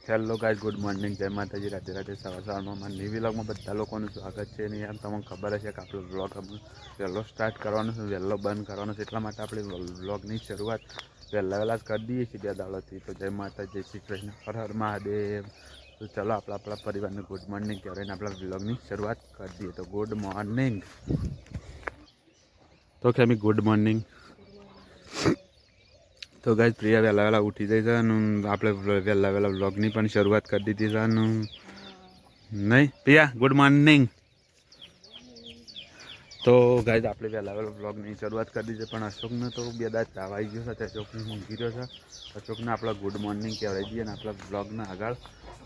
Hello guys, good morning, જય માતાજી, રાધે રાધે, સવારમાં મારા ન્યૂ વ્લોગમાં બધા લોકોનું સ્વાગત છે. અને યાર તમને ખબર હશે કે આપણો વ્લોગ વહેલો સ્ટાર્ટ કરવાનો છે, વહેલો બંધ કરવાનો છે. એટલા માટે આપણે વ્લોગની શરૂઆત વહેલા જ કરી દઈએ છીએ 2 દાડાથી. તો જય માતાજી, જય શ્રી કૃષ્ણ, હર હર મહાદેવ. તો ચલો આપણા પરિવારને ગુડ મોર્નિંગ કહેવાયને આપણા વ્લોગની શરૂઆત કરી દઈએ. તો ગુડ મોર્નિંગ. તો કે ગુડ મોર્નિંગ. તો ગાઈઝ પ્રિયા વહેલા ઉઠી જાય છે અને આપણે વહેલા વ્લોગની પણ શરૂઆત કરી દીધી છે. નહીં પ્રિયા, ગુડ મોર્નિંગ. તો ગાઈઝ આપણે વહેલા વ્લોગની શરૂઆત કરી દીધી, પણ અશોકને તો 2 દાડા તાવ આવી ગયો છે. અશોકને ઊંઘી રહ્યો છે. અશોકને આપણે ગુડ મોર્નિંગ કહેવાય દઈએ અને આપણા વ્લોગને આગળ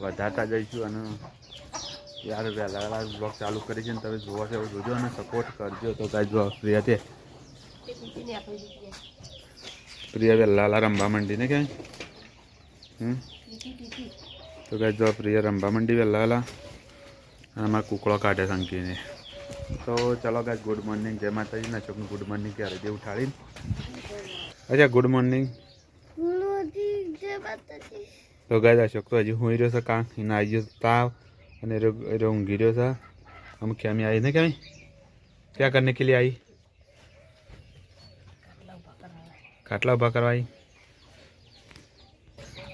વધારતા જઈશું. અને યાર વહેલા વ્લોગ ચાલુ કરી છે ને તમે જોવો છો એવું જોજો અને સપોર્ટ કરજો. તો ગાઈઝ જો પ્રિયા છે, પ્રિયા વહેલા રમવા માંડી ને ક્યાંય તો ગાઈઝ જો પ્રિયા રમવા માંડી વહેલા આમાં કુકડો કાઢે સંકીને. તો ચલો ગાઈઝ ગુડ મોર્નિંગ, જય માતાજી. અશોકનું ગુડ મોર્નિંગ ક્યારે દે ઉઠાડીને. અચ્છા ગુડ મોર્નિંગ. તો ગાઈઝ અશોક તો હજી હોઈ રહ્યો છે, કાં એને આવી ગયો તાવ અને ઊંઘી રહ્યો છે. हम कैमी आई ना, कैमी क्या करने के लिए आई? खाटला उभा करवा आई.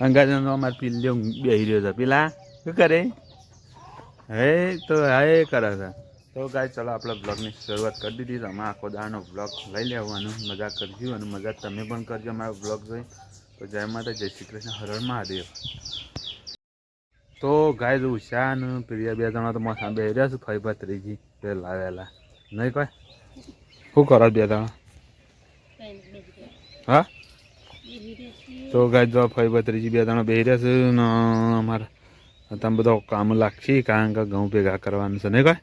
અંગાજનો અમારે પીલ્યો બેહી રહ્યો છે. પેલા શું કરે? હે તો હા કરે છે. તો ગાય ચલો આપણે બ્લોગની શરૂઆત કરી દીધી. અમે આખો દાવાનો બ્લોગ લઈ લેવાનું, મજા કરજો અને મજા તમે પણ કરજો અમારો બ્લોગ જોઈ. તો જય માતા, જય શ્રી કૃષ્ણ, હર હર મહાદેવ. તો ગાય ઉષા ને પ્રિયા 2 જણા તો મોસા બેહી રહ્યા છે. ફઈ ભત્રીજી વહેલા નહીં કોઈ શું કરો 2 જણા? હા તો ગાય જો ફઈ ભત્રીજી 2 જણા બેહી રહ્યા છે ને અમારે તમે બધો કામ લાગશે, કારણ કે ઘઉં ભેગા કરવાનું છે નહીં કોઈ.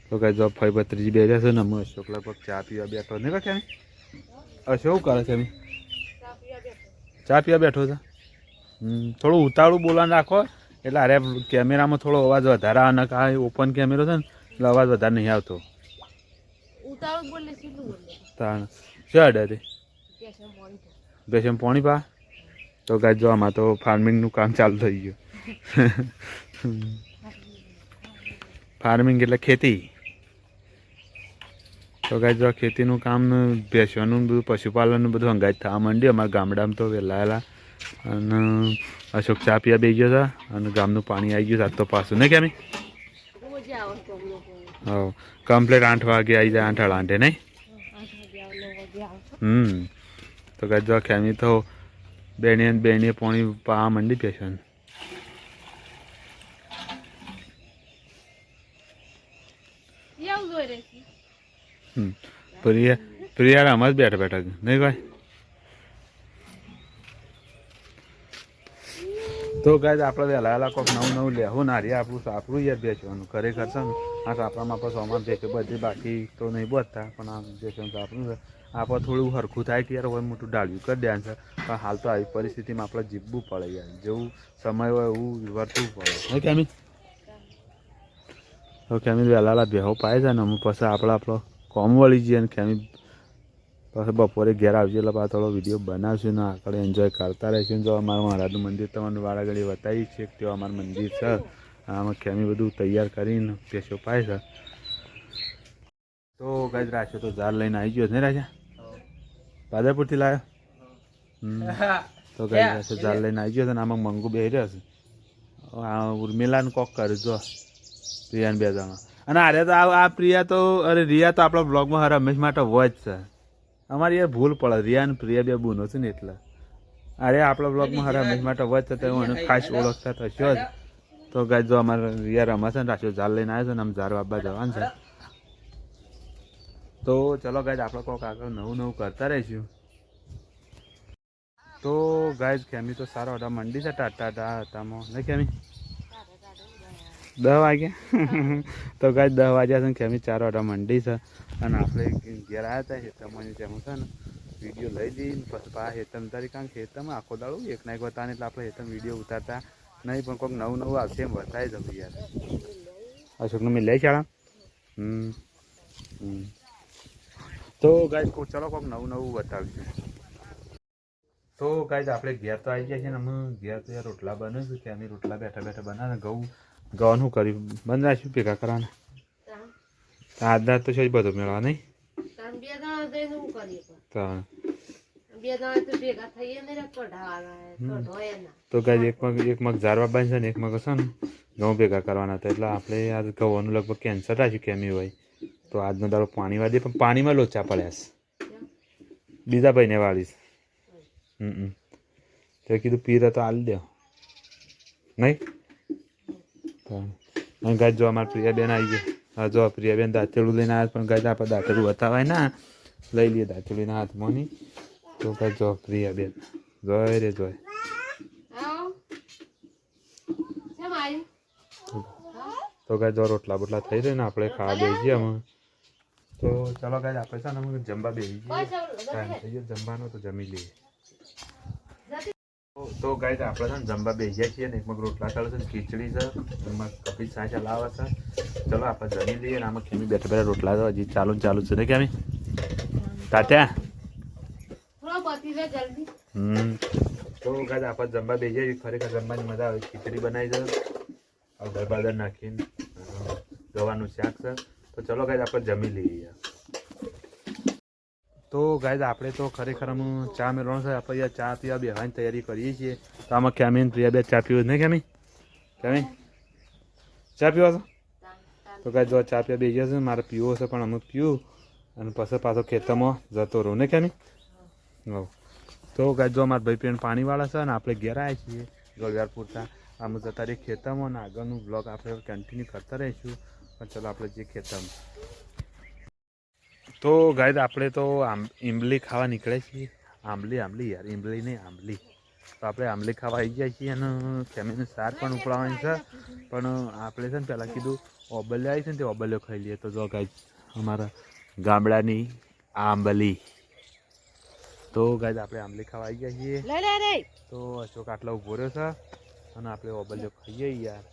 તો ગાય જો ફઈ ભત્રીજી બેહી રહ્યા છે ને અમે અશોક લગભગ ચા પીવા બેઠો નહીં કોઈ. કેમ અશોક કરે છે? ચા પીવા બેઠો છે. થોડું ઉતાળું બોલાને રાખો એટલે અરે કેમેરામાં થોડો અવાજ વધારે આવે ને. આ ઓપન કેમેરો છે ને એટલે અવાજ વધારે નહીં આવતો. શું અડે બેસમ પાણી પા. તો ગાય જો આમાં તો ફાર્મિંગનું કામ ચાલુ થઈ ગયું. ફાર્મિંગ એટલે ખેતી. તો ગાય જો ખેતીનું કામ ભેંસોનું બધું પશુપાલનનું બધું અંગાજ થવા માંડ્યું અમારા ગામડામાં તો વહેલા. અને અશોક ચા પીવા બેસી ગયો છે અને ગામનું પાણી આવી ગયું આજ તો પાછું નહીં કેમી. હા કમ્પ્લીટ 8 વાગે આવી જાય, 8 સાડા 8 નહીં. તો ગાય જો ખેમી તો બેણીએ પાણી પાવા માંડી પેશન. પ્રિયા આમાં જ બેઠા નહીં ભાઈ. તો ગાય આપણે વહેલા કોઈક નવું લેવું ના રે આપણું સાપરું યાર બેસવાનું ખરેખર છે ને. આ સાપરામાં આપણે સોમાં બેસે બધી બાકી તો નહીં બોધતા, પણ આ બેસવાનું સાપરું છે. આપણે થોડું સરખું થાય કે યાર હોય મોટું ડાળ્યું કરી દેવાનું છે, પણ હાલ તો આવી પરિસ્થિતિમાં આપણે જીવવું પડે યાર. જેવું સમય હોય એવું વર્તવું પડે નહીં કેમી. તો કેમી વહેલા બેહો પાય છે ને અમે પછી આપણો કોમ વળી જઈએ ને કેમી પછી બપોરે ઘેર આવશે એટલે પાછો થોડો વિડીયો બનાવશું ને આગળ એન્જોય કરતા રહીશું. જો અમારું મહારાજનું મંદિર તમને વારાઘડી બતાવી છે કે તેઓ અમારું મંદિર છે. આમાં કેમી બધું તૈયાર કરીને પેશો પાય છે. તો ગાય રાખ્યો તો ઝાડ લઈને આવી ગયો નહીં રાજા? બાદરપુરથી લાવ્યો. તો ગાય રાખ્યો ઝાડ લઈને આવી ગયો છે ને આમાં મંગુ બેહી રહ્યો છે. ઉર્મિલાને કોક કર્યું જો પ્રિયાને 2 જણા. અને અરે તો આ પ્રિયા તો અરે રિયા તો આપણા બ્લોગમાં હર હંમેશ માટે હોય જ છે. અમારી યાર ભૂલ પડે, રિયા ને પ્રિયા 2 બૂનો છે ને એટલે. અરે આપણા બ્લોગમાં હર હંમેશ માટે હોય જ છે, એને ખાસ ઓળખતા થશો જ. તો ગાય જો અમારે રિયા રમાશે ને રાખ્યો ઝાડ લઈને આવ્યો છે ને આમ ઝાડ વાપવા જવાનું છે. તો ચલો ગાય આપણે કોઈક આગળ નવું કરતા રહીશું. તો ગાય ખેમી તો સારા ઓડા મંડી છે ટાટા હતામાં નહીં કેમી. 10 વાગ્યા. તો ગાય 10 વાગ્યા છે ને ખેમી 4 ઓડા મંડી છે. અને આપણે ઘેર આવ્યા હતા હેતમની જેમ છે ને વિડીયો લઈ જઈને પછી હેતમ તારી કારણ કે હેતમ આખો દાડો એક ના એક હતા એટલે આપણે હેતમ વિડીયો ઉતારતા નહીં, પણ કોઈક નવું આવશે એમ બતાવી દઉં યાર. અશોકને મેં લઈ શાળા. તો ગાય ચલો કોઈક નવું બતાવીશું. તો ગાઈઝ આપણે ઘેર તો આવી ગયા છે ને અમે ઘેર તો યાર રોટલા બને છે કે અમે રોટલા બેઠા બેઠા બનાવે ગવાનું કર્યું બંધ રાખ્યું ભેગા કરવાના આજના તો છે બધું મેળવા નહીં તો ગાઈઝ એક મગ ઝારવા બાંધ છે ને એક મગ હશે ને ઘઉં ભેગા કરવાના હતા એટલે આપણે આજ ઘઉંનું લગભગ કેન્સર રાખ્યું કેમી હોય તો આજનો દાડો પાણી વાળી પણ પાણીમાં લોચા પડ્યા બીજા ભાઈને વાળીશ તો કીધું પીરે તો હાલ દે નહીં અને ગાય જો અમારા પ્રિયાબેન આવી ગયા હા જો પ્રિયાબેન દાંતેડું લઈને આવ્યા પણ ગાય આપણે દાંતેડું બતાવાય ના લઈ લઈએ દાંતેડીના હાથમાં નહીં તો ગાય જો પ્રિયાબેન જોય રે જોય તો ગાય જો રોટલા બોટલા થઈ રહ્યા ને આપણે ખાવા બેસી છીએ અમે તો ચલો ગાય આપણે છે ને અમે જમવા બેસી જઈએ જમવાનું તો જમી લઈએ તો ગાય આપણે છે ને જમવા બેસ્યા છીએ ને એકમાં રોટલા ચાલે છે ખીચડી છે એમાં કપી છાશ લાવે છે ચલો આપણે જમી લઈએ ને આમાં ખેમી બેઠા બેઠા રોટલા તો હજી ચાલુ છે ને કેમી તાત્યા તો ગાય આપણે જમવા બેસ્યા છીએ ખરેખર જમવાની મજા આવે ખીચડી બનાવી છે હળદર બળદર નાખીને ગવાનું શાક છે તો ચલો ગાય આપણે જમી લઈએ તો ગાય આપણે તો ખરેખર અમે ચા મેળવાનું છે આપણે યાર ચા પીવા બેહવાની તૈયારી કરીએ છીએ તો આમાં કેમીન પ્રિયા બે ચા પીવું નહીં કેમી ચા પીવા છો તો ગાય જો ચા પીવા બેસી છે મારે પીવો છે પણ અમે પીવું અને પછી પાછો ખેતરમાં જતો રહું ને કેમી હો તો ગાય જો મારા ભાઈ પેન પાણીવાળા છે ને આપણે ઘેર આવ્યા છીએ ગળવ્યાર પૂરતા અમે જતા રહીએ ખેતરમાં અને આગળનું બ્લોગ આપણે કન્ટિન્યુ કરતા રહીશું પણ ચલો આપણે જે ખેતરમાં તો ગાય આપણે તો આંબલી ખાવા નીકળે છીએ આંબલી યાર ઈમલી નહીં આંબલી તો આપણે આંબલી ખાવા આવી જાય છીએ અને કેમીનું શાક પણ ઉકળાવવાની છે પણ આપણે છે ને પહેલાં કીધું ઓબલ્યો આવી છે ને તે ઓબલ્યો ખાઈ લઈએ તો જો ગાય અમારા ગામડાની આંબલી તો ગાય આપણે આંબલી ખાવા આવી ગયા છીએ તો અશોક આટલા ઉભો રહ્યો છે અને આપણે ઓબલ્યો ખાઈએ યાર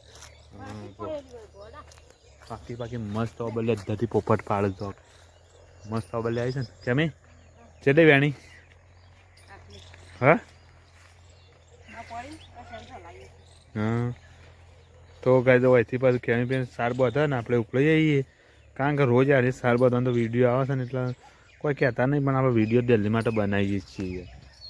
બાકી મસ્ત ઓબલ્યો ધરતી પોપટ પાડે જો મસ્ત ઓબલ્યો આવી છે ને કેમી ચેટલી વેણી હા તો ગાય તો અહીંથી પાછું કેમી બેન સાર બધા ને આપણે ઉકળી જઈએ કારણ કે રોજ આજે સાર બધા તો વિડીયો આવે છે ને એટલે કોઈ કહેતા નહીં પણ આપણે વિડીયો દિલ્હી માટે બનાવીએ છીએ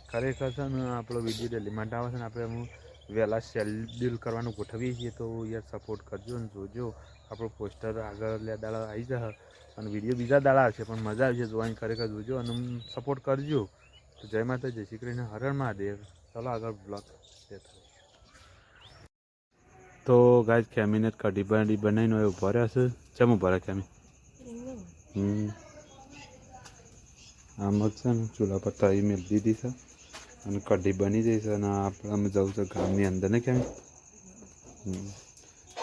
ખરેખર છે ને આપણો વિડીયો દિલ્હી માટે આવે છે ને આપણે હું વહેલા શેડ્યુલ કરવાનું ગોઠવીએ છીએ તો યાર સપોર્ટ કરજો અને જોજો આપણો પોસ્ટર આગળ દાડા આવી જશે અને વિડીયો બીજા દાડા આવશે પણ મજા આવશે જોવાની ખરેખર જોજો અને સપોર્ટ કરજો તો જય માતા જય શ્રી કૃષ્ણ હર હર મહાદેવ ચાલો આગળ બ્લોગ તો ગાય કેમીને કઢી બનાવીને હોય ઉભા રહ્યા છે ચમ ઉભા રહ્યા કેમી આમ જ છે ને ચૂલા પર તળી મેળ દીધી છે અને કઢી બની જઈ છે અને આપણે અમે જવું છે ગામની અંદર ને કેમ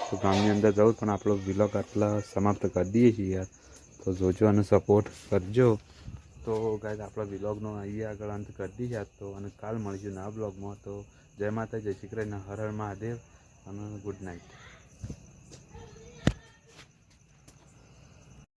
તો ગામની અંદર જવું પણ આપણો વ્લોગ આટલા સમાપ્ત કરી દઈએ છીએ યાર તો જોજો અને સપોર્ટ કરજો તો ગાય આપણો વ્લોગનો અહીંયા આગળ અંત કરી દઈએ તો અને કાલ મળીશું નવા બ્લોગમાં તો જય માતા જય શ્રી કૃષ્ણ હર હર મહાદેવ અને ગુડ નાઇટ